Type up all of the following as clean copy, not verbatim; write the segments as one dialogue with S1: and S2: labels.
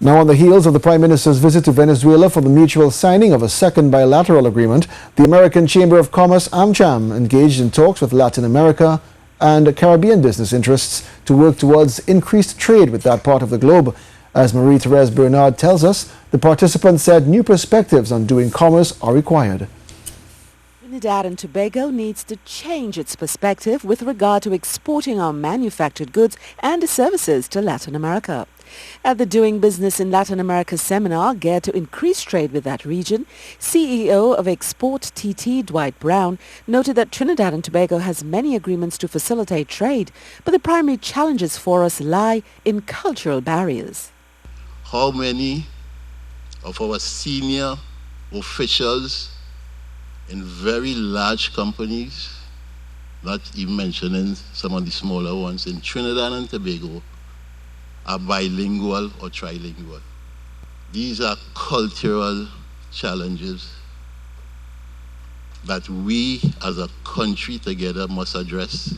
S1: Now, on the heels of the Prime Minister's visit to Venezuela for the mutual signing of a second bilateral agreement, the American Chamber of Commerce, AMCHAM, engaged in talks with Latin America and Caribbean business interests to work towards increased trade with that part of the globe. As Marie-Therese Bernard tells us, the participants said new perspectives on doing commerce are required.
S2: Trinidad and Tobago needs to change its perspective with regard to exporting our manufactured goods and services to Latin America. At the Doing Business in Latin America seminar geared to increase trade with that region, CEO of Export TT Dwight Brown noted that Trinidad and Tobago has many agreements to facilitate trade, but the primary challenges for us lie in cultural barriers.
S3: How many of our senior officials in very large companies, not even mentioning some of the smaller ones in Trinidad and Tobago, are bilingual or trilingual? These are cultural challenges that we as a country together must address.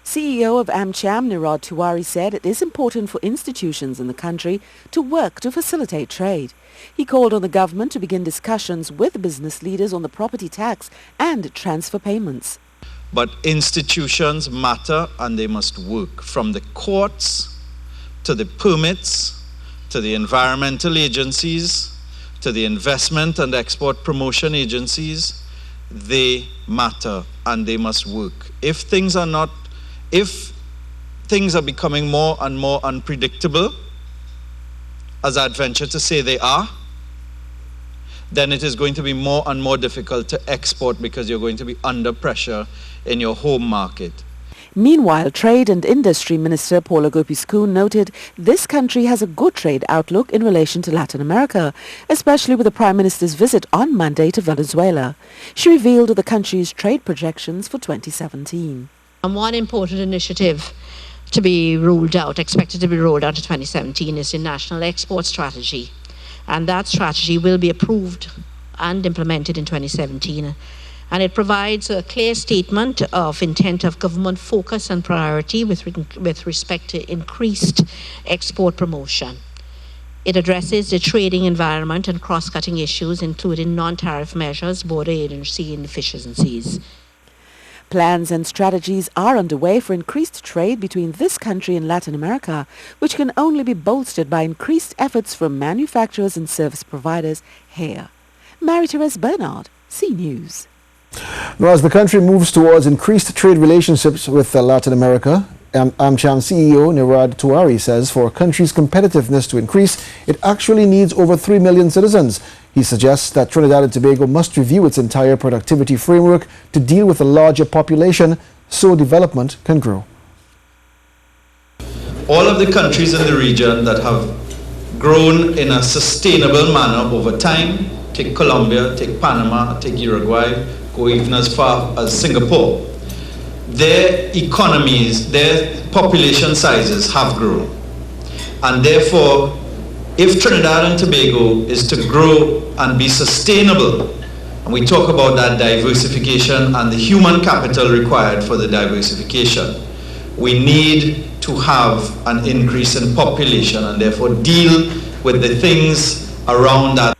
S2: CEO of AMCHAM, Nirad Tiwari, said it is important for institutions in the country to work to facilitate trade. He called on the government to begin discussions with business leaders on the property tax and transfer payments.
S4: But institutions matter, and they must work, from the courts to the permits, to the environmental agencies, to the investment and export promotion agencies. They matter and they must work. If things are becoming more and more unpredictable, as I'd venture to say they are, then it is going to be more and more difficult to export because you're going to be under pressure in your home market.
S2: Meanwhile, Trade and Industry Minister Paula Gopi-Skun noted this country has a good trade outlook in relation to Latin America, especially with the Prime Minister's visit on Monday to Venezuela. She revealed the country's trade projections for 2017.
S5: And one important initiative to be rolled out, expected to be rolled out in 2017, is the National Export Strategy. And that strategy will be approved and implemented in 2017. And it provides a clear statement of intent of government focus and priority with respect to increased export promotion. It addresses the trading environment and cross-cutting issues, including non-tariff measures, border agency inefficiencies.
S2: Plans and strategies are underway for increased trade between this country and Latin America, which can only be bolstered by increased efforts from manufacturers and service providers here. Marie-Therese Bernard, C News.
S1: Now, as the country moves towards increased trade relationships with Latin America, AMCHAM CEO Nirad Tiwari says for a country's competitiveness to increase, it actually needs over 3 million citizens. He suggests that Trinidad and Tobago must review its entire productivity framework to deal with a larger population so development can grow.
S4: All of the countries in the region that have grown in a sustainable manner over time, take Colombia, take Panama, take Uruguay, go even as far as Singapore, their economies, their population sizes have grown. And therefore, if Trinidad and Tobago is to grow and be sustainable, and we talk about that diversification and the human capital required for the diversification, we need to have an increase in population and therefore deal with the things around that.